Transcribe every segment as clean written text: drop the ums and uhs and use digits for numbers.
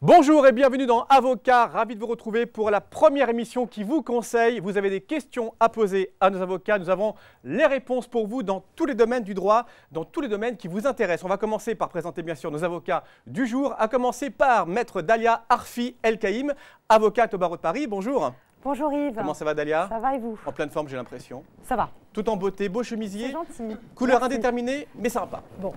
Bonjour et bienvenue dans Avocat, ravi de vous retrouver pour la première émission qui vous conseille. Vous avez des questions à poser à nos avocats. Nous avons les réponses pour vous dans tous les domaines du droit, dans tous les domaines qui vous intéressent. On va commencer par présenter bien sûr nos avocats du jour, à commencer par Maître Dalia Arfi El-Kaïm, avocate au barreau de Paris. Bonjour. Bonjour Yves. Comment ça va Dalia? Ça va et vous? En pleine forme j'ai l'impression. Ça va. Tout en beauté, beau chemisier. C'est gentil. Couleur Merci. indéterminée mais sympa. Bon.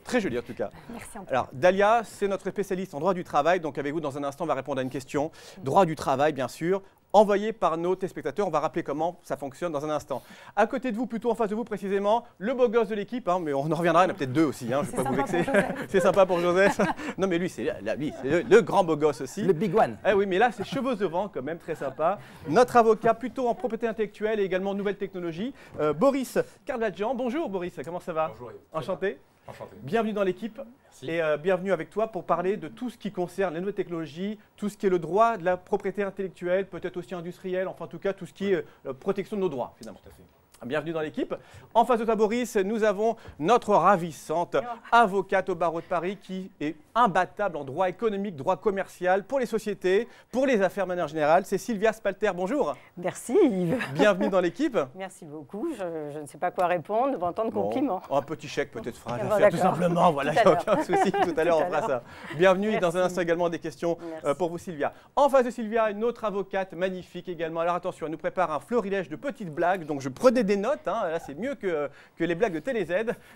Très joli en tout cas. Merci. Alors Dalia, c'est notre spécialiste en droit du travail. Donc avec vous dans un instant, on va répondre à une question. Droit du travail bien sûr, envoyé par nos téléspectateurs. On va rappeler comment ça fonctionne dans un instant. À côté de vous, plutôt en face de vous précisément, le beau gosse de l'équipe. Mais on en reviendra, il y en a peut-être deux aussi. Je ne vais pas vous vexer. C'est sympa pour Joseph. Non mais lui, c'est le grand beau gosse aussi. Le big one. Eh oui, mais là, c'est cheveux de vent quand même, très sympa. Notre avocat plutôt en propriété intellectuelle et également nouvelles technologies. Boris Karladjian. Bonjour Boris, comment ça va? Bonjour Yves. Enchanté. Enchanté. Bienvenue dans l'équipe et bienvenue avec toi pour parler de tout ce qui concerne les nouvelles technologies, tout ce qui est le droit de la propriété intellectuelle, peut-être aussi industrielle, enfin en tout cas tout ce qui est protection de nos droits finalement. Tout à fait. Bienvenue dans l'équipe. En face de toi Boris, nous avons notre ravissante avocate au barreau de Paris qui est imbattable en droit économique, droit commercial, pour les sociétés, pour les affaires de manière générale. C'est Sylvia Spalter, bonjour. Merci Yves. Bienvenue dans l'équipe. Merci beaucoup. Je ne sais pas quoi répondre devant tant de compliments. Un petit chèque peut-être fera Bon, l'affaire tout simplement, voilà, il n'y a aucun souci, tout à l'heure on fera ça. Bienvenue. Merci. Dans un instant également des questions pour vous Sylvia. En face de Sylvia, une autre avocate magnifique également. Alors attention, elle nous prépare un florilège de petites blagues, donc je prenais des notes, là c'est mieux que les blagues de TéléZ.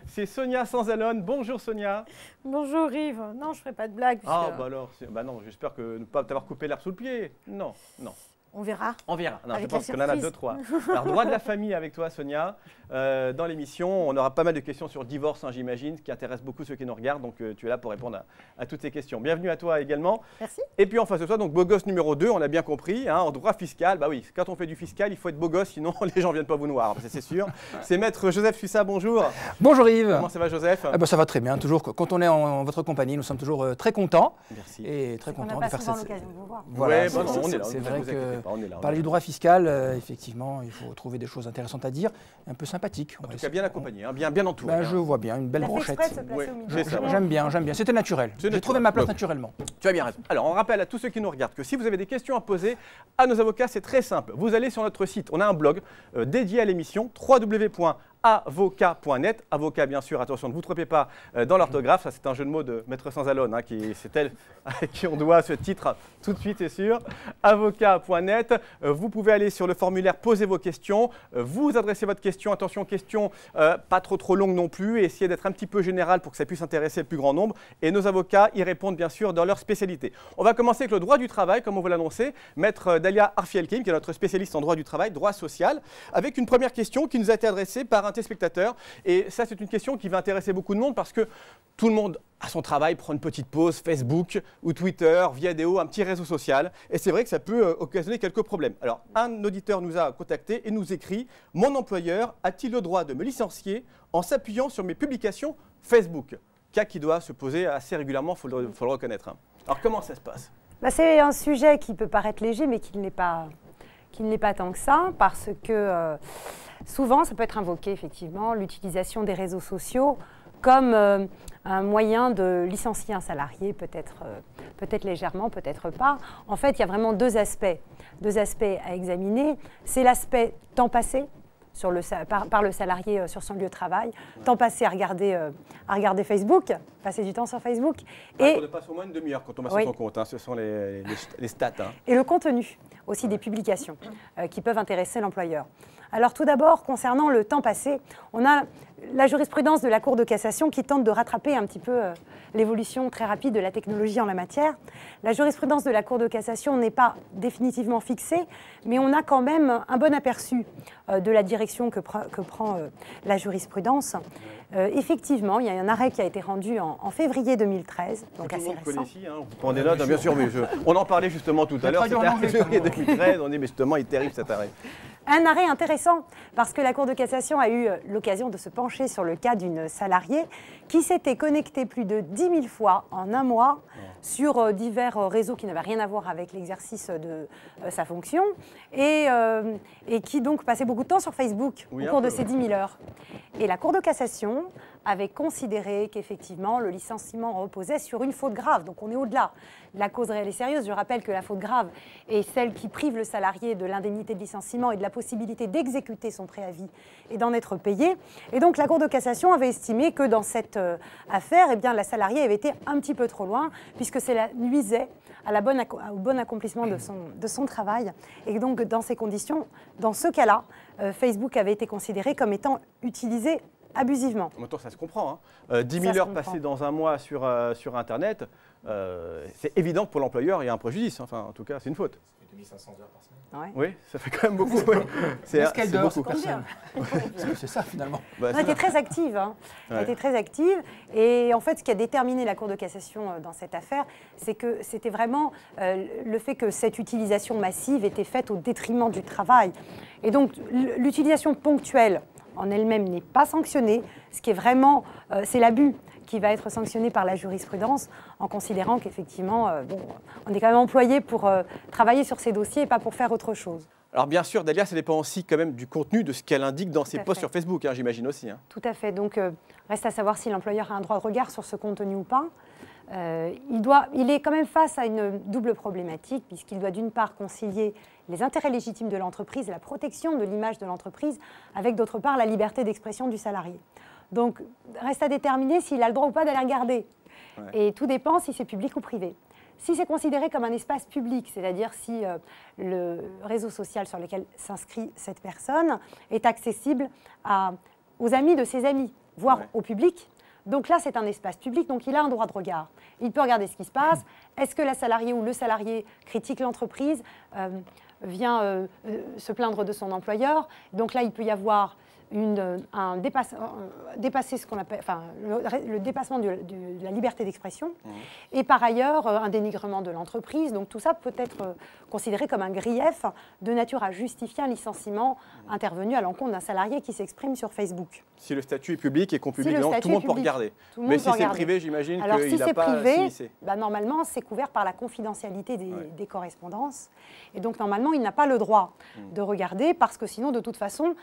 C'est Sonia Sanzalone, bonjour Sonia. Bonjour Yves, non je ne ferai pas de blague. Ah bah alors, non, j'espère que ne pas t'avoir coupé l'herbe sous le pied. Non, non. On verra. On verra. Non, je Avec pense la qu'on en a surprise. deux, trois. Alors, droit de la famille avec toi, Sonia. Dans l'émission, on aura pas mal de questions sur divorce, j'imagine, qui intéresse beaucoup ceux qui nous regardent. Donc, tu es là pour répondre à toutes ces questions. Bienvenue à toi également. Merci. Et puis, en face de toi, donc, beau gosse numéro 2, on a bien compris. En droit fiscal, bah oui, quand on fait du fiscal, il faut être beau gosse, sinon les gens ne viennent pas vous noir, c'est sûr. C'est maître Joseph Suissa, bonjour. Bonjour Yves. Comment ça va, Joseph? Ça va très bien. Toujours, quand on est en votre compagnie, nous sommes toujours très contents. Merci. Et très On contents n'a de pas faire souvent cette. l'occasion de vous voir. Voilà, Ouais, on est là. c'est ne vrai vous inquiétez que pas, on est là. parler du droit fiscal, effectivement, il faut trouver des choses intéressantes à dire, un peu sympathiques. En tout cas, bien accompagné, bien entouré. Je vois bien, une belle La fait brochette. exprès de se placer Ouais, au milieu. c'est ça. J'aime bien. C'était naturel. C'est J'ai naturel. trouvé ma place naturellement. Tu as bien raison. Alors, on rappelle à tous ceux qui nous regardent que si vous avez des questions à poser à nos avocats, c'est très simple. Vous allez sur notre site, on a un blog dédié à l'émission, www.avocat.net. Avocat, bien sûr, attention, ne vous trompez pas dans l'orthographe. Ça, c'est un jeu de mots de Maître Sanzalone, c'est elle à qui on doit ce titre tout de suite, c'est sûr. Avocat.net. Vous pouvez aller sur le formulaire, poser vos questions. Vous adressez votre question. Attention, question pas trop longue non plus. Et essayez d'être un petit peu général pour que ça puisse intéresser le plus grand nombre. Et nos avocats y répondent, bien sûr, dans leur spécialité. On va commencer avec le droit du travail, comme on vous l'annonçait. Maître Dalia Arfi El-Kaïm, qui est notre spécialiste en droit du travail, droit social, avec une première question qui nous a été adressée par un téléspectateur. Et ça, c'est une question qui va intéresser beaucoup de monde parce que tout le monde, à son travail, prend une petite pause Facebook ou Twitter, vidéo, un petit réseau social. Et c'est vrai que ça peut occasionner quelques problèmes. Alors, un auditeur nous a contacté et nous écrit « Mon employeur a-t-il le droit de me licencier en s'appuyant sur mes publications Facebook ?» Cas qui doit se poser assez régulièrement, il faut le reconnaître. Alors, comment ça se passe? C'est un sujet qui peut paraître léger, mais qui ne l'est pas tant que ça, parce que souvent, ça peut être invoqué, effectivement, l'utilisation des réseaux sociaux comme un moyen de licencier un salarié, peut-être légèrement, peut-être pas. En fait, il y a vraiment deux aspects à examiner. C'est l'aspect temps passé par le salarié sur son lieu de travail, temps passé à regarder Facebook, passer du temps sur Facebook. On passe au moins une demi-heure quand on va sur son compte, ce sont les stats. Et le contenu aussi des publications qui peuvent intéresser l'employeur. Alors tout d'abord, concernant le temps passé, on a la jurisprudence de la Cour de cassation qui tente de rattraper un petit peu l'évolution très rapide de la technologie en la matière. La jurisprudence de la Cour de cassation n'est pas définitivement fixée, mais on a quand même un bon aperçu de la direction que prend la jurisprudence. Effectivement, il y a un arrêt qui a été rendu en février 2013, donc assez récent. Ici, vous prenez note, bien sûr, mais on en parlait justement tout à l'heure, c'était en février 2013, on dit mais justement il est terrible cet arrêt. Un arrêt intéressant parce que la Cour de cassation a eu l'occasion de se pencher sur le cas d'une salariée qui s'était connectée plus de 10 000 fois en un mois sur divers réseaux qui n'avaient rien à voir avec l'exercice de sa fonction et qui donc passait beaucoup de temps sur Facebook au cours de ces 10 000 heures. Et la Cour de cassation avait considéré qu'effectivement, le licenciement reposait sur une faute grave. Donc on est au-delà. La cause réelle et sérieuse, je rappelle que la faute grave est celle qui prive le salarié de l'indemnité de licenciement et de la possibilité d'exécuter son préavis et d'en être payé. Et donc la Cour de cassation avait estimé que dans cette affaire, eh bien, la salariée avait été un petit peu trop loin, puisque cela nuisait au bon accomplissement de son travail. Et donc dans ces conditions, dans ce cas-là, Facebook avait été considéré comme étant utilisé abusivement. En même temps, ça se comprend. Hein. 10 000 heures passées dans un mois sur Internet, c'est évident que pour l'employeur, il y a un préjudice. Enfin, en tout cas, c'est une faute. 2500 heures par semaine. Ouais. Oui, ça fait quand même beaucoup. Ouais. Est-ce qu'elle dort, beaucoup. cette personne? Parce que c'est ça, finalement. Bah, Elle était très active. Hein. Elle était très active. Et en fait, ce qui a déterminé la Cour de cassation dans cette affaire, c'est que c'était vraiment le fait que cette utilisation massive était faite au détriment du travail. Et donc, l'utilisation ponctuelle en elle-même n'est pas sanctionnée. Ce qui est vraiment, c'est l'abus qui va être sanctionné par la jurisprudence en considérant qu'effectivement, on est quand même employé pour travailler sur ces dossiers et pas pour faire autre chose. Alors bien sûr, Dalia, ça dépend aussi quand même du contenu de ce qu'elle indique dans ses posts sur Facebook, hein, j'imagine aussi. Hein. Tout à fait. Donc, reste à savoir si l'employeur a un droit de regard sur ce contenu ou pas. Il est quand même face à une double problématique, puisqu'il doit d'une part concilier les intérêts légitimes de l'entreprise et la protection de l'image de l'entreprise, avec d'autre part la liberté d'expression du salarié. Donc, reste à déterminer s'il a le droit ou pas d'aller regarder. Ouais. Et tout dépend si c'est public ou privé. Si c'est considéré comme un espace public, c'est-à-dire si le réseau social sur lequel s'inscrit cette personne est accessible aux amis de ses amis, voire au public, donc là, c'est un espace public, donc il a un droit de regard. Il peut regarder ce qui se passe. Est-ce que la salariée ou le salarié critique l'entreprise, vient se plaindre de son employeur? Donc là, il peut y avoir dépasser ce qu'on appelle, enfin, le dépassement de la liberté d'expression, et par ailleurs un dénigrement de l'entreprise. Donc tout ça peut être considéré comme un grief de nature à justifier un licenciement intervenu à l'encontre d'un salarié qui s'exprime sur Facebook. Si le statut est public et qu'on publie, tout le monde peut regarder. Mais si c'est privé, j'imagine qu'il n'a pas... Alors si c'est privé, normalement c'est couvert par la confidentialité des correspondances. Et donc normalement il n'a pas le droit de regarder, parce que sinon de toute façon,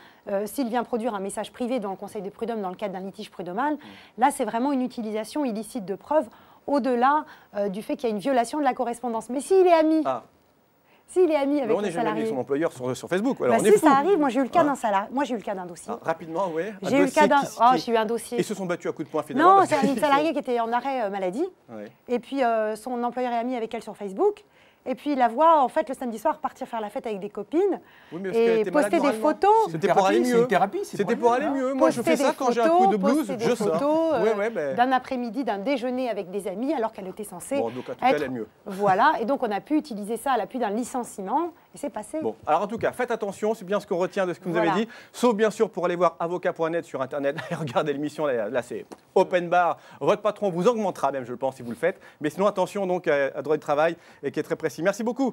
s'il vient produire un message privé dans le Conseil des prud'hommes dans le cadre d'un litige prud'homal, là c'est vraiment une utilisation illicite de preuves au-delà du fait qu'il y a une violation de la correspondance. Mais s'il est ami, s'il est ami avec le salarié... On n'est jamais vu son employeur sur Facebook. Alors si ça arrive, moi j'ai eu le cas d'un salarié. Moi j'ai eu le cas d'un dossier. Rapidement, oui. J'ai eu le cas d'un... j'ai eu un dossier. Ils se sont battus à coups de poing finalement. Non, c'est une salariée qui était en arrêt maladie. Et puis son employeur est ami avec elle sur Facebook. Et puis il la voit en fait le samedi soir partir faire la fête avec des copines et poster des photos. C'était pour aller mieux. C'était pour aller mieux. Moi je fais ça quand j'ai un coup de blues, je sors. D'un après-midi, d'un déjeuner avec des amis alors qu'elle était censée donc à tout cas, elle est mieux. Voilà, et donc on a pu utiliser ça à l'appui d'un licenciement et c'est passé. Bon, alors en tout cas, faites attention, c'est bien ce qu'on retient de ce que vous avez dit, sauf bien sûr pour aller voir avocat.net sur internet et regarder l'émission, là c'est open bar, votre patron vous augmentera même je pense si vous le faites, mais sinon attention donc à droit du travail et qui est très précis. Merci beaucoup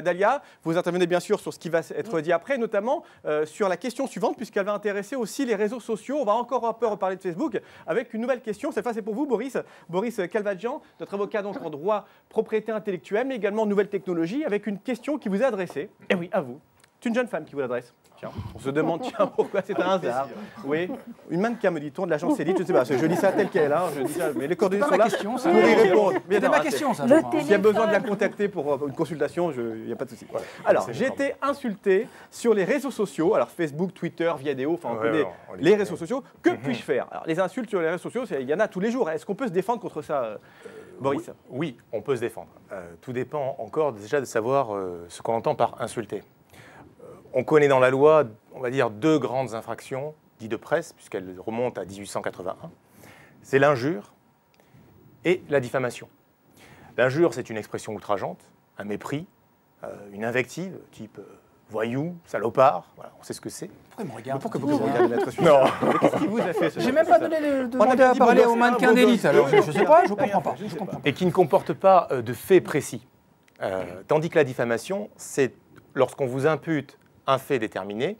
Dalia. Vous intervenez bien sûr sur ce qui va être dit après, notamment sur la question suivante, puisqu'elle va intéresser aussi les réseaux sociaux. On va encore un peu reparler de Facebook avec une nouvelle question. Cette fois, c'est pour vous, Boris Calvadjian, notre avocat donc en droit propriété intellectuelle, mais également nouvelles technologies, avec une question qui vous est adressée. Et oui, à vous. C'est une jeune femme qui vous l'adresse. Tiens, on se demande pourquoi c'est un hasard. Oui, une mannequin me dit-on de l'agence Élite, je ne sais pas, je dis ça tel quel, hein, je dis ça, mais les coordonnées sont là pour y répondre. C'était ma question, ça. S'il y a besoin de la contacter pour une consultation, il n'y a pas de souci. Voilà. Alors, j'ai été insulté sur les réseaux sociaux, alors Facebook, Twitter, Viadeo, enfin on connaît les réseaux sociaux. Que puis-je faire? Alors, les insultes sur les réseaux sociaux, il y en a tous les jours. Est-ce qu'on peut se défendre contre ça, Boris? Oui, on peut se défendre. Tout dépend encore déjà de savoir ce qu'on entend par insulter. On connaît dans la loi, on va dire, deux grandes infractions dites de presse, puisqu'elles remontent à 1881. C'est l'injure et la diffamation. L'injure, c'est une expression outrageante, un mépris, une invective, type voyou, salopard, voilà, on sait ce que c'est. Pourquoi il me regarde? Pourquoi vous regardez Maître Suisse? Non. Qu'est-ce qu'il vous a fait? J'ai même pas demandé à parler au mannequin d'élite, alors je ne sais pas, je ne comprends pas. Et qui ne comporte pas de faits précis. Tandis que la diffamation, c'est lorsqu'on vous impute un fait déterminé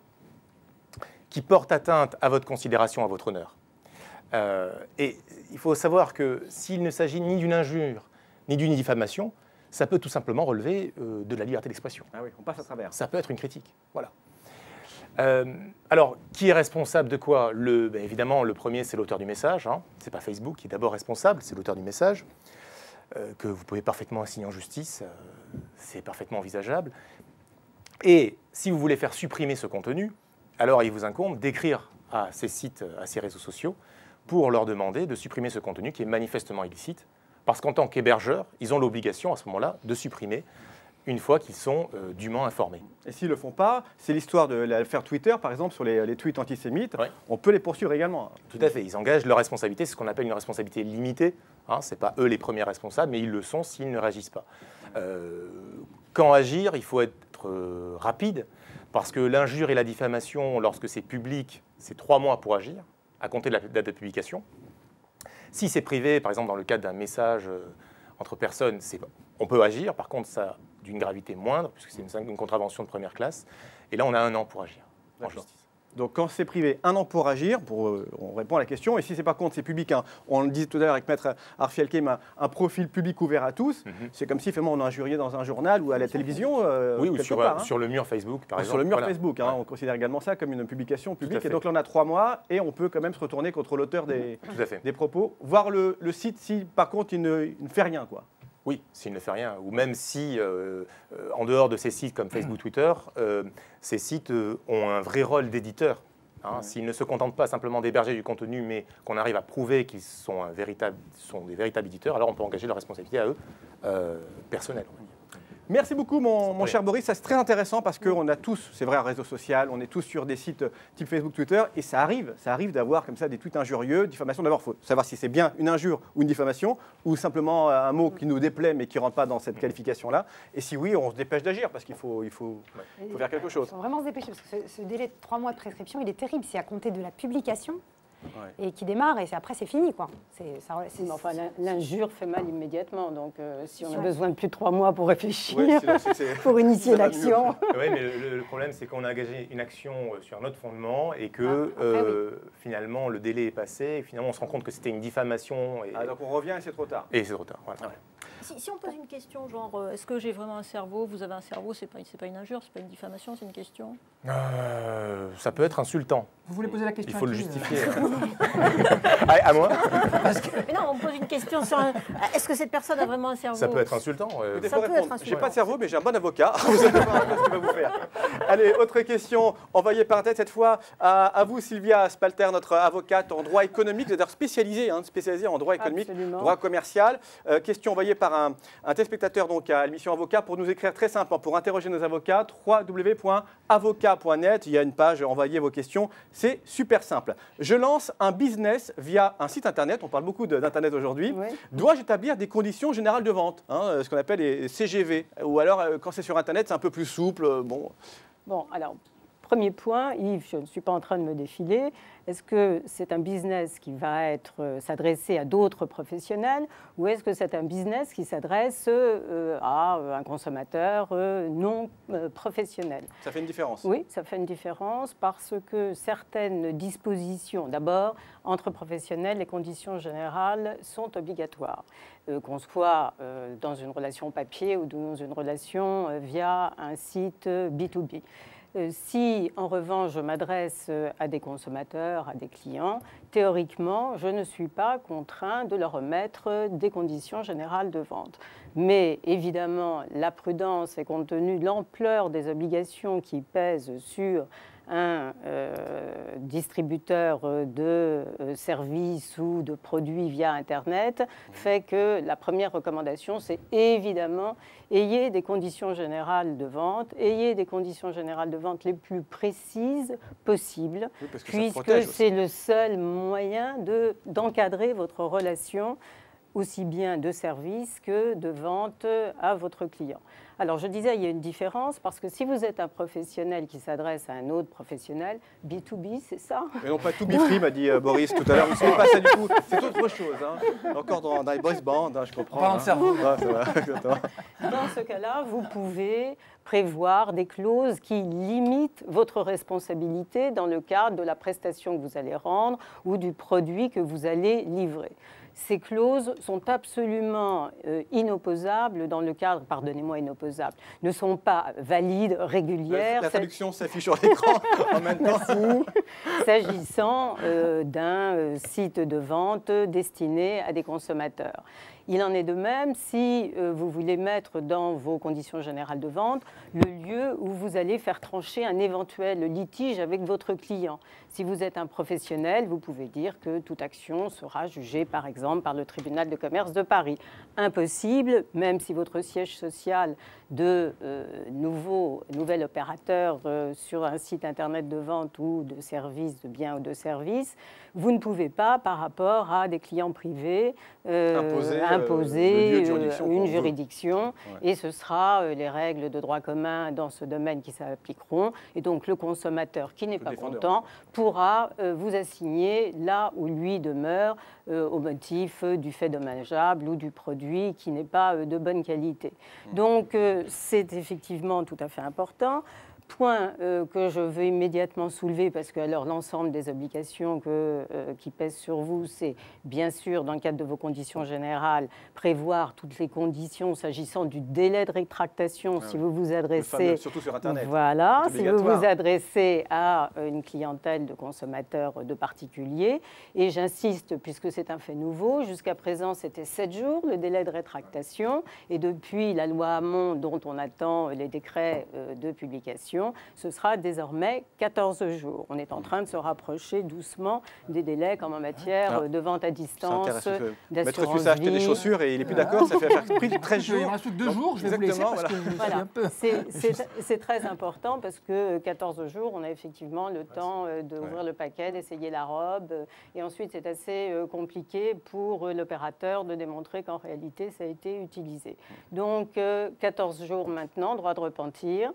qui porte atteinte à votre considération, à votre honneur. Et il faut savoir que s'il ne s'agit ni d'une injure, ni d'une diffamation, ça peut tout simplement relever de la liberté d'expression. Ah oui, on passe à travers. Ça peut être une critique, voilà. Alors, qui est responsable de quoi? Évidemment, le premier, c'est l'auteur du message. Hein. Ce n'est pas Facebook qui est d'abord responsable, c'est l'auteur du message, que vous pouvez parfaitement assigner en justice. C'est parfaitement envisageable. Et si vous voulez faire supprimer ce contenu, alors il vous incombe d'écrire à ces sites, à ces réseaux sociaux, pour leur demander de supprimer ce contenu qui est manifestement illicite, parce qu'en tant qu'hébergeurs, ils ont l'obligation à ce moment-là de supprimer une fois qu'ils sont dûment informés. Et s'ils ne le font pas, c'est l'histoire de l'affaire Twitter, par exemple, sur les tweets antisémites, Ouais. on peut les poursuivre également. Tout à fait, ils engagent leur responsabilité, c'est ce qu'on appelle une responsabilité limitée. Hein, ce n'est pas eux les premiers responsables, mais ils le sont s'ils ne réagissent pas. Quand agir, il faut être rapide, parce que l'injure et la diffamation, lorsque c'est public, c'est 3 mois pour agir, à compter de la date de publication. Si c'est privé, par exemple dans le cadre d'un message entre personnes, on peut agir, par contre ça d'une gravité moindre, puisque c'est une contravention de première classe, et là on a 1 an pour agir en justice. Donc quand c'est privé, 1 an pour agir, on répond à la question. Et si c'est par contre c'est public, hein, on le disait tout à l'heure avec Maître Arfielkem, un profil public ouvert à tous, c'est comme si finalement on injuriait dans un journal ou à la télévision. Oui, ou part, sur le mur Facebook par exemple. Sur le mur voilà. Facebook, hein, Ouais. on considère également ça comme une publication publique. fait. Et donc là on a 3 mois et on peut quand même se retourner contre l'auteur des propos, voir le site si par contre il ne fait rien, quoi. Oui, s'il ne fait rien, ou même si, en dehors de ces sites comme Facebook, Twitter, ces sites ont un vrai rôle d'éditeur. Hein. S'ils ne se contentent pas simplement d'héberger du contenu, mais qu'on arrive à prouver qu'ils sont, des véritables éditeurs, alors on peut engager leur responsabilité à eux, personnelle. On va dire. Merci beaucoup, mon cher Boris. Ça, c'est très intéressant parce qu'on a tous, c'est vrai, un réseau social, on est tous sur des sites type Facebook, Twitter, et ça arrive d'avoir comme ça des tweets injurieux, diffamation. D'abord, il faut savoir si c'est bien une injure ou une diffamation, ou simplement un mot qui nous déplaît mais qui ne rentre pas dans cette qualification-là. Et si oui, on se dépêche d'agir parce qu'il faut faire quelque chose. Il faut vraiment se dépêcher parce que ce délai de 3 mois de prescription, il est terrible. C'est à compter de la publication. Et qui démarre, et après c'est fini, quoi. Mais enfin, l'injure fait mal immédiatement, donc si on a besoin de plus de 3 mois pour réfléchir, pour initier l'action. Oui, mais le problème, c'est qu'on a engagé une action sur un autre fondement et que finalement le délai est passé, et finalement on se rend compte que c'était une diffamation. Et... donc on revient et c'est trop tard. Et c'est trop tard, voilà. Si on pose une question, genre, est-ce que j'ai vraiment un cerveau? Vous avez un cerveau? C'est pas une injure, c'est pas une diffamation, c'est une question? Ça peut être insultant. Vous voulez poser la question? Il faut le justifier. À moi? Mais non, on me pose une question sur est-ce que cette personne a vraiment un cerveau? Ça peut être insultant. Ça peut être insultant. J'ai pas de cerveau, mais j'ai un bon avocat. Vous allez voir un peu ce qu'il va vous faire. Allez, autre question envoyée par tête, cette fois à vous, Sylvia Spalter, notre avocate en droit économique. Vous êtes d'ailleurs spécialisée en droit économique, Absolument. droit commercial. Question envoyée par un téléspectateur donc, à l'émission Avocat pour nous écrire très simple, pour interroger nos avocats, www.avocat.net. Il y a une page, envoyez vos questions. C'est super simple. Je lance un business via un site internet. On parle beaucoup d'internet aujourd'hui. Oui. Dois-je établir des conditions générales de vente, ce qu'on appelle les CGV? Ou alors, quand c'est sur internet, c'est un peu plus souple. Bon, alors, premier point, Yves, je ne suis pas en train de me défiler. Est-ce que c'est un business qui va s'adresser à d'autres professionnels ou est-ce que c'est un business qui s'adresse à un consommateur non professionnel? Ça fait une différence. Oui, ça fait une différence parce que certaines dispositions, d'abord, entre professionnels, les conditions générales sont obligatoires. Qu'on soit dans une relation papier ou dans une relation via un site B2B. Si, en revanche, je m'adresse à des consommateurs, à des clients, théoriquement, je ne suis pas contraint de leur remettre des conditions générales de vente. Mais évidemment, la prudence et compte tenu de l'ampleur des obligations qui pèsent sur un distributeur de services ou de produits via Internet fait que la première recommandation, c'est évidemment ayez des conditions générales de vente, ayez des conditions générales de vente les plus précises possibles, puisque c'est le seul moyen d'encadrer votre relation aussi bien de service que de vente à votre client. Alors, je disais, il y a une différence parce que si vous êtes un professionnel qui s'adresse à un autre professionnel, B2B, c'est ça? Mais non, pas to be free, m'a dit Boris tout à l'heure. Ce n'est pas ça du tout, c'est autre chose. Encore dans les boys bands, je comprends. Parlant de cerveau. Dans ce cas-là, vous pouvez prévoir des clauses qui limitent votre responsabilité dans le cadre de la prestation que vous allez rendre ou du produit que vous allez livrer. ces clauses sont absolument inopposables dans le cadre, pardonnez-moi, inopposables, ne sont pas valides, régulières. La traduction s'affiche sur l'écran en même temps. Merci. S'agissant d'un site de vente destiné à des consommateurs. Il en est de même si vous voulez mettre dans vos conditions générales de vente le lieu où vous allez faire trancher un éventuel litige avec votre client. Si vous êtes un professionnel, vous pouvez dire que toute action sera jugée, par exemple, par le tribunal de commerce de Paris. Impossible, même si votre siège social de nouvel opérateur sur un site internet de vente ou de services, de biens ou de services, vous ne pouvez pas, par rapport à des clients privés, imposer une juridiction. Ouais. Et ce sera les règles de droit commun dans ce domaine qui s'appliqueront. Et donc le consommateur qui n'est pas content pourra vous assigner là où lui demeure au motif du fait dommageable ou du produit qui n'est pas de bonne qualité. Donc c'est effectivement tout à fait important. Point que je veux immédiatement soulever, parce que alors l'ensemble des obligations qui pèsent sur vous, c'est bien sûr, dans le cadre de vos conditions générales, prévoir toutes les conditions s'agissant du délai de rétractation si vous vous adressez... Fameux, surtout sur Internet. Voilà, si vous vous adressez à une clientèle de consommateurs, de particuliers. Et j'insiste, puisque c'est un fait nouveau, jusqu'à présent c'était 7 jours le délai de rétractation. Et depuis la loi Hamon, dont on attend les décrets de publication, ce sera désormais 14 jours. On est en train de se rapprocher doucement des délais comme en matière de vente à distance, d'assurance Maître Fussa a acheté des chaussures et il n'est plus d'accord, ça fait pris 13 jours. Il me reste 2 jours, je vais vous laisser parce que je suis un peu... C'est très important parce que 14 jours, on a effectivement le temps d'ouvrir le paquet, d'essayer la robe. Et ensuite, c'est assez compliqué pour l'opérateur de démontrer qu'en réalité, ça a été utilisé. Donc, 14 jours maintenant, droit de repentir.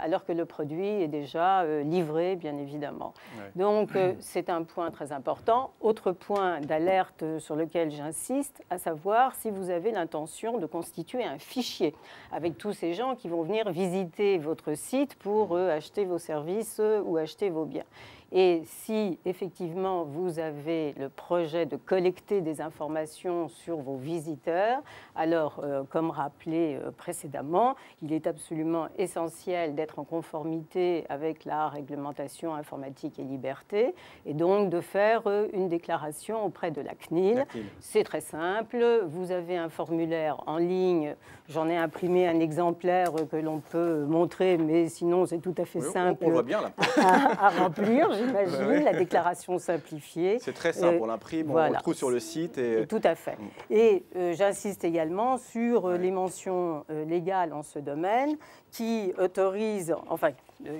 Alors que le produit est déjà livré, bien évidemment. Ouais. Donc, c'est un point très important. Autre point d'alerte sur lequel j'insiste, à savoir si vous avez l'intention de constituer un fichier avec tous ces gens qui vont venir visiter votre site pour acheter vos services ou acheter vos biens. Et si effectivement vous avez le projet de collecter des informations sur vos visiteurs, alors comme rappelé précédemment, il est absolument essentiel d'être en conformité avec la réglementation informatique et liberté et donc de faire une déclaration auprès de la CNIL. C'est très simple, vous avez un formulaire en ligne, j'en ai imprimé un exemplaire que l'on peut montrer, mais sinon c'est tout à fait simple on voit bien, là. à remplir. J'imagine, la déclaration simplifiée. C'est très simple, on l'imprime, voilà. On le trouve sur le site. Et... Tout à fait. Et j'insiste également sur les mentions légales en ce domaine qui autorisent, enfin,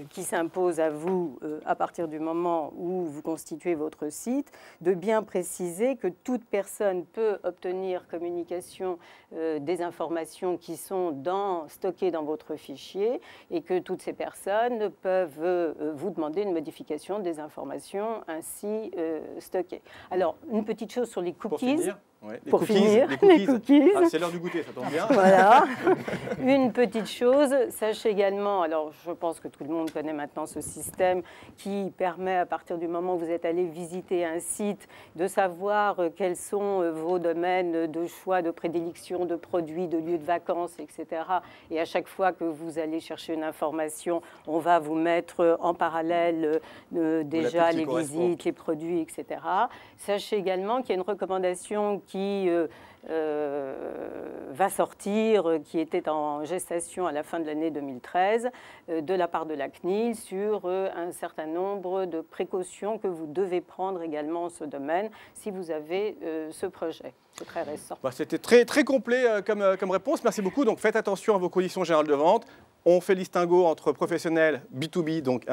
qui s'imposent à vous à partir du moment où vous constituez votre site, de bien préciser que toute personne peut obtenir communication des informations qui sont stockées dans votre fichier et que toutes ces personnes peuvent vous demander une modification des informations ainsi stockées. Alors, une petite chose sur les cookies. Pour finir, les cookies. Ah, c'est l'heure du goûter, ça tombe bien. Voilà. Une petite chose, sachez également, alors je pense que tout le monde connaît maintenant ce système qui permet à partir du moment où vous êtes allé visiter un site de savoir quels sont vos domaines de choix, de prédilection, de produits, de lieux de vacances, etc. Et à chaque fois que vous allez chercher une information, on va vous mettre en parallèle déjà les visites, les produits, etc. Sachez également qu'il y a une recommandation qui va sortir, qui était en gestation à la fin de l'année 2013, de la part de la CNIL sur un certain nombre de précautions que vous devez prendre également en ce domaine si vous avez ce projet. C'est très récent. C'était très, très complet comme réponse. Merci beaucoup. Donc faites attention à vos conditions générales de vente. On fait le distinguo entre professionnels, B2B, donc,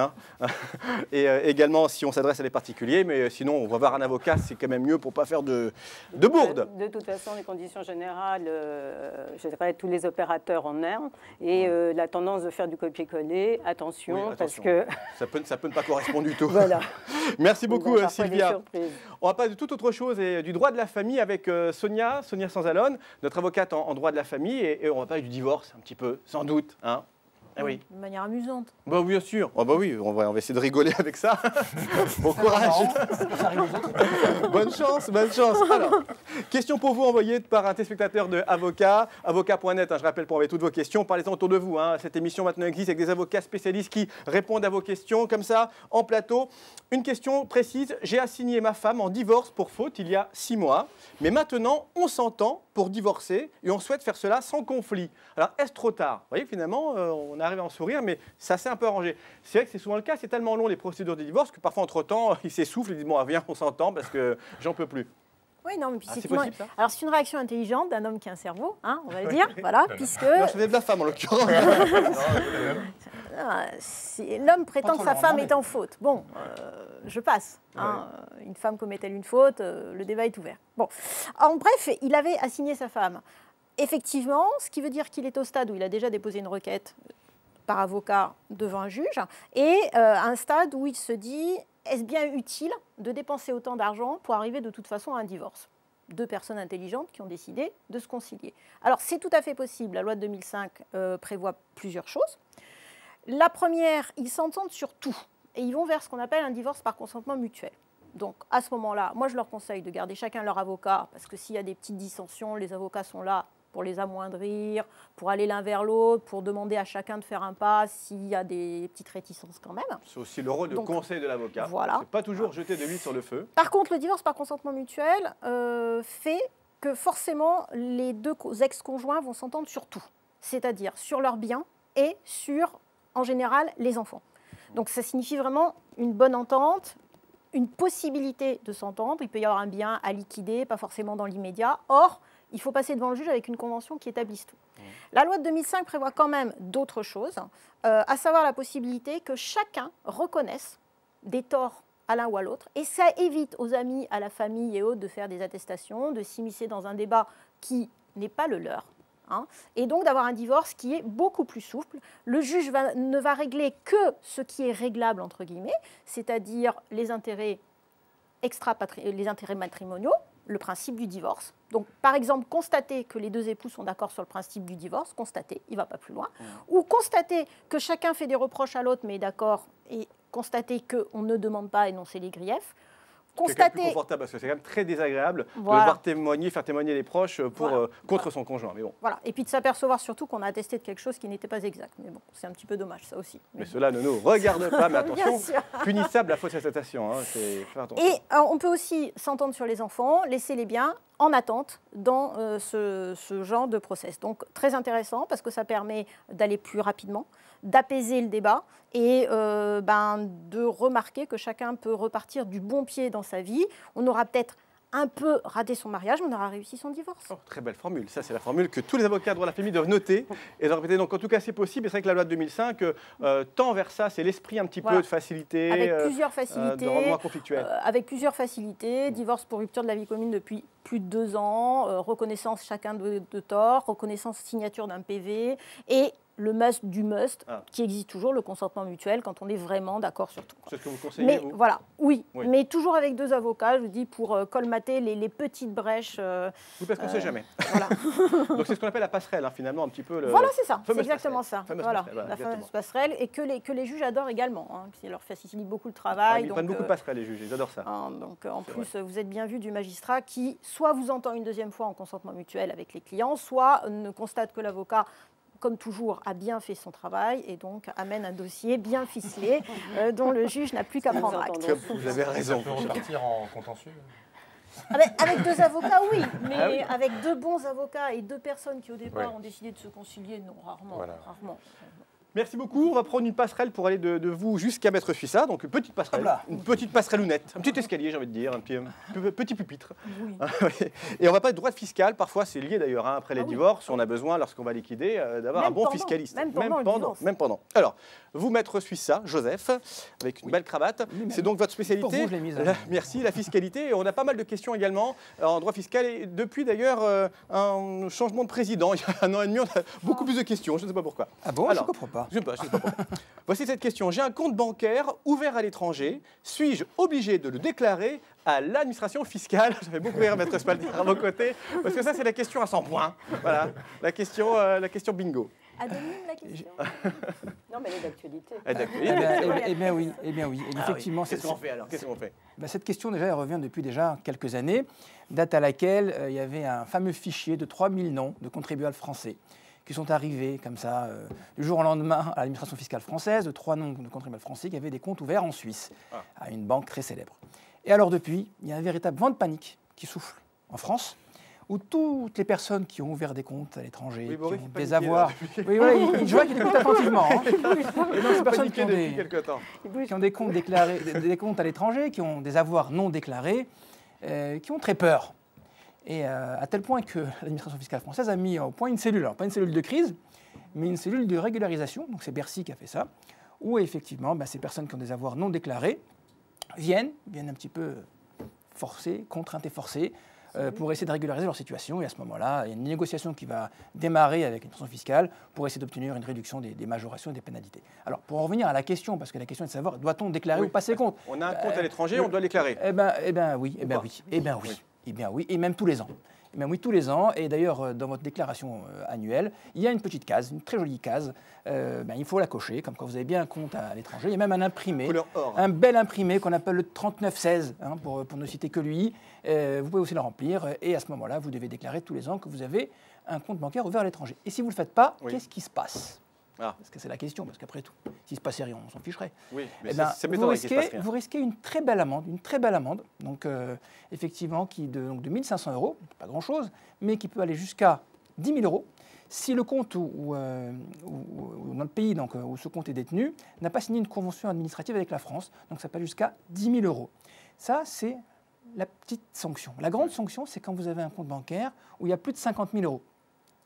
et également si on s'adresse à des particuliers. Mais sinon, on va voir un avocat, c'est quand même mieux pour ne pas faire de bourde. De toute façon, les conditions générales, je dirais, tous les opérateurs en ont. Et la tendance de faire du copier-coller, attention, parce que... Ça peut ne pas correspondre du tout. Voilà. Merci beaucoup, Sylvia. On va parler de toute autre chose et du droit de la famille avec Sonia Sanzalone, notre avocate en droit de la famille. Et on va parler du divorce un petit peu, sans doute. Ah oui. De manière amusante. Bah bien sûr. Oh, bah oui, on va essayer de rigoler avec ça. Bon courage. Ça arrive aux autres. Bonne chance, bonne chance. Alors, question pour vous envoyée par un téléspectateur de Avocat, avocat.net, je rappelle pour envoyer toutes vos questions. Parlez-en autour de vous. Cette émission maintenant existe avec des avocats spécialistes qui répondent à vos questions comme ça, en plateau. Une question précise. J'ai assigné ma femme en divorce pour faute il y a 6 mois, mais maintenant on s'entend pour divorcer et on souhaite faire cela sans conflit. Alors, est-ce trop tard? Vous voyez, finalement, on arrive à en sourire, mais ça s'est un peu arrangé. C'est vrai que c'est souvent le cas, c'est tellement long les procédures de divorce que parfois, entre-temps, ils s'essoufflent et disent « Bon, viens, on s'entend parce que j'en peux plus ». Oui, non, mais puis c'est possible, ça? Alors, c'est une réaction intelligente d'un homme qui a un cerveau, hein, on va le dire, voilà, puisque... Non, je venais de la femme, en l'occurrence. L'homme prétend trop que sa long, femme non, est en faute. Bon, je passe. Une femme commet-elle une faute? Le débat est ouvert. Bon, en bref, il avait assigné sa femme. Effectivement, ce qui veut dire qu'il est au stade où il a déjà déposé une requête par avocat devant un juge, et à un stade où il se dit, est-ce bien utile de dépenser autant d'argent pour arriver de toute façon à un divorce? 2 personnes intelligentes qui ont décidé de se concilier. Alors, c'est tout à fait possible. La loi de 2005 prévoit plusieurs choses. La première, ils s'entendent sur tout, et ils vont vers ce qu'on appelle un divorce par consentement mutuel. Donc, à ce moment-là, moi, je leur conseille de garder chacun leur avocat, parce que s'il y a des petites dissensions, les avocats sont là pour les amoindrir, pour aller l'un vers l'autre, pour demander à chacun de faire un pas s'il y a des petites réticences quand même. C'est aussi le rôle de conseil de l'avocat. Voilà. C'est pas toujours jeter de l'huile sur le feu. Par contre, le divorce par consentement mutuel fait que forcément, les 2 ex-conjoints vont s'entendre sur tout, c'est-à-dire sur leurs biens et sur, en général, les enfants. Donc ça signifie vraiment une bonne entente, une possibilité de s'entendre. Il peut y avoir un bien à liquider, pas forcément dans l'immédiat. Or, il faut passer devant le juge avec une convention qui établisse tout. La loi de 2005 prévoit quand même d'autres choses, à savoir la possibilité que chacun reconnaisse des torts à l'un ou à l'autre. Et ça évite aux amis, à la famille et autres de faire des attestations, de s'immiscer dans un débat qui n'est pas le leur. Et donc d'avoir un divorce qui est beaucoup plus souple. Le juge ne va régler que ce qui est réglable, entre guillemets, c'est-à-dire les intérêts matrimoniaux, le principe du divorce. Donc, par exemple, constater que les 2 époux sont d'accord sur le principe du divorce, constater, il ne va pas plus loin, ou constater que chacun fait des reproches à l'autre, mais est d'accord, et constater qu'on ne demande pas à énoncer les griefs. C'est plus confortable parce que c'est quand même très désagréable de devoir faire témoigner les proches contre son conjoint. Mais bon. Voilà. Et puis de s'apercevoir surtout qu'on a attesté de quelque chose qui n'était pas exact. Mais bon, c'est un petit peu dommage ça aussi. Mais cela ne nous regarde pas, mais attention, punissable la fausse attestation. Et on peut aussi s'entendre sur les enfants, laisser les biens en attente dans ce genre de process. Donc très intéressant parce que ça permet d'aller plus rapidement, d'apaiser le débat et de remarquer que chacun peut repartir du bon pied dans sa vie. On aura peut-être un peu raté son mariage, mais on aura réussi son divorce. Oh, très belle formule. Ça, c'est la formule que tous les avocats de droit de la famille doivent noter et de répéter. Donc, en tout cas, c'est possible. Et c'est vrai que la loi de 2005 tend vers ça. C'est l'esprit un petit peu de facilité. Avec plusieurs facilités. De rendement conflictuel. Avec plusieurs facilités. Divorce pour rupture de la vie commune depuis plus de 2 ans. Reconnaissance chacun de tort. Reconnaissance signature d'un PV. Et le must du must, qui existe toujours, le consentement mutuel, quand on est vraiment d'accord sur tout. C'est ce que vous conseillez, mais, vous voilà, oui, mais toujours avec 2 avocats, je vous dis, pour colmater les petites brèches. Oui, parce qu'on ne sait jamais. Voilà. Donc c'est ce qu'on appelle la passerelle, finalement, un petit peu. Voilà, c'est ça, c'est exactement ça. Voilà, la fameuse fameuse passerelle, et que les juges adorent également. Ça leur facilite beaucoup le travail. Ils prennent beaucoup de passerelles, les juges, ils adorent ça. Donc en plus, vous êtes bien vu du magistrat qui, soit vous entend une 2e fois en consentement mutuel avec les clients, soit ne constate que l'avocat, comme toujours, a bien fait son travail et donc amène un dossier bien ficelé dont le juge n'a plus qu'à prendre acte. Vous avez raison. Ça peut repartir en contentieux. Avec 2 avocats, oui, mais avec 2 bons avocats et 2 personnes qui au départ ont décidé de se concilier, non, rarement. Rarement. Merci beaucoup. On va prendre une passerelle pour aller de vous jusqu'à Maître Suissa. Donc une petite passerelle, une petite passerellounette, un petit escalier, j'ai envie de dire, un petit pupitre. Oui. Et on va parler de droit fiscal. Parfois, c'est lié d'ailleurs. Après les divorces, on a besoin, lorsqu'on va liquider, d'avoir un bon fiscaliste. Même pendant. Alors, vous, Maître Suissa, Joseph, avec une belle cravate. C'est donc votre spécialité. Pour vous, je l'ai mise. Merci, la fiscalité. Et on a pas mal de questions également en droit fiscal. Et depuis d'ailleurs un changement de président, il y a 1 an et demi, on a beaucoup plus de questions. Je ne sais pas pourquoi. Ah bon? Alors, je ne comprends pas. Je ne sais pas pourquoi. Voici cette question. J'ai un compte bancaire ouvert à l'étranger. Suis-je obligé de le déclarer à l'administration fiscale? Ça fait beaucoup rire Maître Spalter à vos côtés, parce que ça, c'est la question à 100 points. Voilà, la question bingo. Anonyme la question. Non, mais elle est d'actualité. Eh bien oui. Et effectivement, Qu'est-ce qu'on fait alors? Qu'est-ce qu'on fait? Cette question, déjà, elle revient depuis déjà quelques années, date à laquelle il y avait un fameux fichier de 3000 noms de contribuables français qui sont arrivés comme ça, du jour au lendemain, à l'administration fiscale française, de 3 noms de contribuables français qui avaient des comptes ouverts en Suisse, à une banque très célèbre. Et alors depuis, il y a un véritable vent de panique qui souffle en France, où toutes les personnes qui ont ouvert des comptes à l'étranger, qui ont des avoirs... Oui, voilà, je vois qu'il écoute attentivement. Hein. Et donc, ces personnes qui ont des comptes déclarés, des comptes à l'étranger, qui ont des avoirs non déclarés, qui ont très peur. Et à tel point que l'administration fiscale française a mis au point une cellule, alors pas une cellule de crise, mais une cellule de régularisation, donc c'est Bercy qui a fait ça, où effectivement ces personnes qui ont des avoirs non déclarés viennent un petit peu forcées, contraintes et forcées, pour essayer de régulariser leur situation. Et à ce moment-là, il y a une négociation qui va démarrer avec l'administration fiscale pour essayer d'obtenir une réduction des majorations et des pénalités. Alors, pour en revenir à la question, parce que la question est de savoir, doit-on déclarer ou pas ses comptes? On a un compte à l'étranger, on doit le déclarer. Eh bien oui, et même tous les ans. Eh bien oui, tous les ans. Et d'ailleurs, dans votre déclaration annuelle, il y a une petite case, une très jolie case. Il faut la cocher, comme quand vous avez bien un compte à l'étranger. Il y a même un imprimé, un bel imprimé qu'on appelle le 3916, hein, pour ne citer que lui. Vous pouvez aussi le remplir. Et à ce moment-là, vous devez déclarer tous les ans que vous avez un compte bancaire ouvert à l'étranger. Et si vous ne le faites pas, qu'est-ce qui se passe? Parce que c'est la question, parce qu'après tout, s'il se passait rien, on s'en ficherait. Oui, mais vous risquez une très belle amende, donc effectivement de 1 500 €, pas grand-chose, mais qui peut aller jusqu'à 10 000 € si le compte ou dans le pays donc, où ce compte est détenu n'a pas signé une convention administrative avec la France, donc ça peut aller jusqu'à 10 000 €. Ça, c'est la petite sanction. La grande sanction, c'est quand vous avez un compte bancaire où il y a plus de 50 000 €.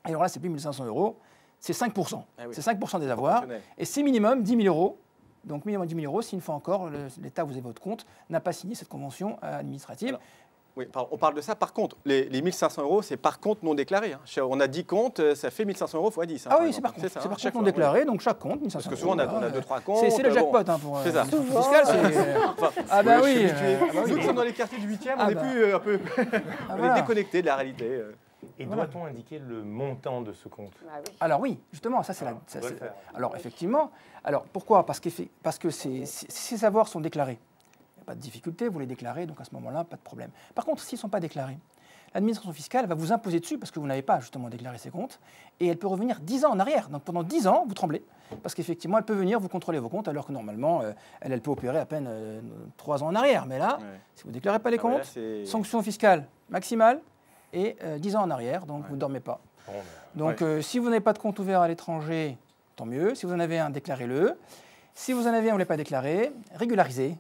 Et alors là, c'est plus 1 500 €. C'est 5%. C'est 5% des avoirs. Et c'est minimum 10 000 €. Donc minimum 10 000 € si une fois encore, l'État où vous avez votre compte n'a pas signé cette convention administrative. Alors, on parle de ça. Par contre, les 1 500 €, c'est par compte non déclaré. Hein. On a 10 comptes, ça fait 1 500 € x 10. Hein, oui, c'est par compte. C'est par compte non déclaré, donc chaque compte, 1 500 €. Parce que souvent, on a 2-3 comptes. C'est le jackpot pour c'est ça. Fiscal. Nous qui sommes dans les quartiers du 8e, on est plus un peu on est déconnecté de la réalité. Et doit-on indiquer le montant de ce compte? Alors oui, justement, ça c'est la... Alors effectivement, pourquoi? Parce que ces avoirs sont déclarés. Il n'y a pas de difficulté, vous les déclarez, donc à ce moment-là, pas de problème. Par contre, s'ils ne sont pas déclarés, l'administration fiscale va vous imposer dessus parce que vous n'avez pas justement déclaré ces comptes, et elle peut revenir 10 ans en arrière. Donc pendant 10 ans, vous tremblez, parce qu'effectivement, elle peut venir vous contrôler vos comptes, alors que normalement, elle peut opérer à peine 3 ans en arrière. Mais là, si vous ne déclarez pas les comptes, sanction fiscale maximale, et 10 ans en arrière, donc vous ne dormez pas. Donc si vous n'avez pas de compte ouvert à l'étranger, tant mieux. Si vous en avez un, déclarez-le. Si vous en avez un, vous ne l'avez pas déclaré, régularisez,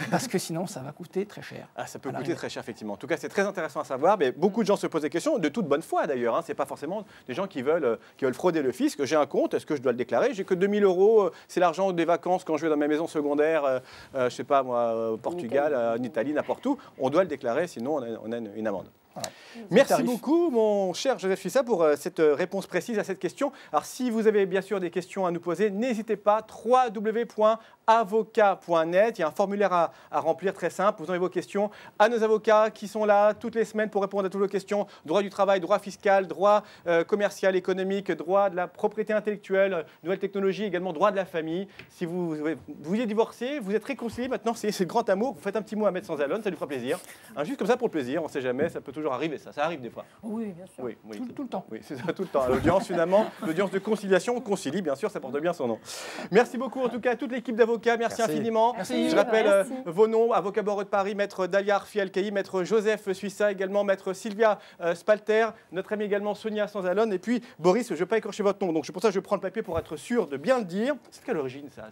parce que sinon, ça va coûter très cher. Ça peut coûter très cher, effectivement. En tout cas, c'est très intéressant à savoir. Mais beaucoup de gens se posent des questions, de toute bonne foi d'ailleurs. Ce n'est pas forcément des gens qui veulent frauder le fisc. J'ai un compte, est-ce que je dois le déclarer? J'ai que 2 000 €, c'est l'argent des vacances quand je vais dans ma maison secondaire, je ne sais pas moi, au Portugal, en Italie, n'importe où. On doit le déclarer, sinon on a une amende. Voilà. Merci beaucoup, mon cher Joseph Suissa, pour cette réponse précise à cette question. Alors, si vous avez bien sûr des questions à nous poser, n'hésitez pas, www.avocat.net. Il y a un formulaire à remplir très simple. Vous envoyez vos questions à nos avocats qui sont là toutes les semaines pour répondre à toutes vos questions. Droit du travail, droit fiscal, droit commercial, économique, droit de la propriété intellectuelle, nouvelles technologies, également droit de la famille. Si vous êtes divorcé, vous êtes réconcilié maintenant, c'est le grand amour. Vous faites un petit mot à Maître Sanzalone, ça lui fera plaisir. Juste comme ça pour le plaisir, on ne sait jamais, ça peut toujours arriver, ça arrive des fois. Oui, bien sûr. Oui, tout le temps. Oui, c'est ça, tout le temps. L'audience, finalement, l'audience de conciliation, on concilie, bien sûr, ça porte bien son nom. Merci beaucoup, en tout cas, à toute l'équipe d'avocats. Merci infiniment. Merci. Je rappelle vos noms, avocat barreau de Paris, maître Dalia Arfi-Alcaï, maître Joseph Suissa, également maître Sylvia Spalter, notre amie également Sonia Sanzalone, et puis Boris, je ne vais pas écorcher votre nom, donc c'est pour ça que je prends le papier pour être sûr de bien le dire. C'est de quelle origine, ça?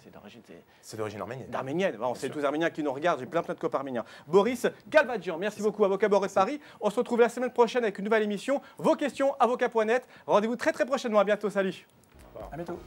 C'est d'origine arménienne. D'arménienne. Bon, c'est tous arméniens qui nous regardent, j'ai plein de copains arméniens. Boris Galvadjian, merci beaucoup, avocat barreau de Paris. On se retrouve la semaine prochaine avec une nouvelle émission. Vos questions, avocat.net. Rendez-vous très prochainement. À bientôt. Salut. À bientôt.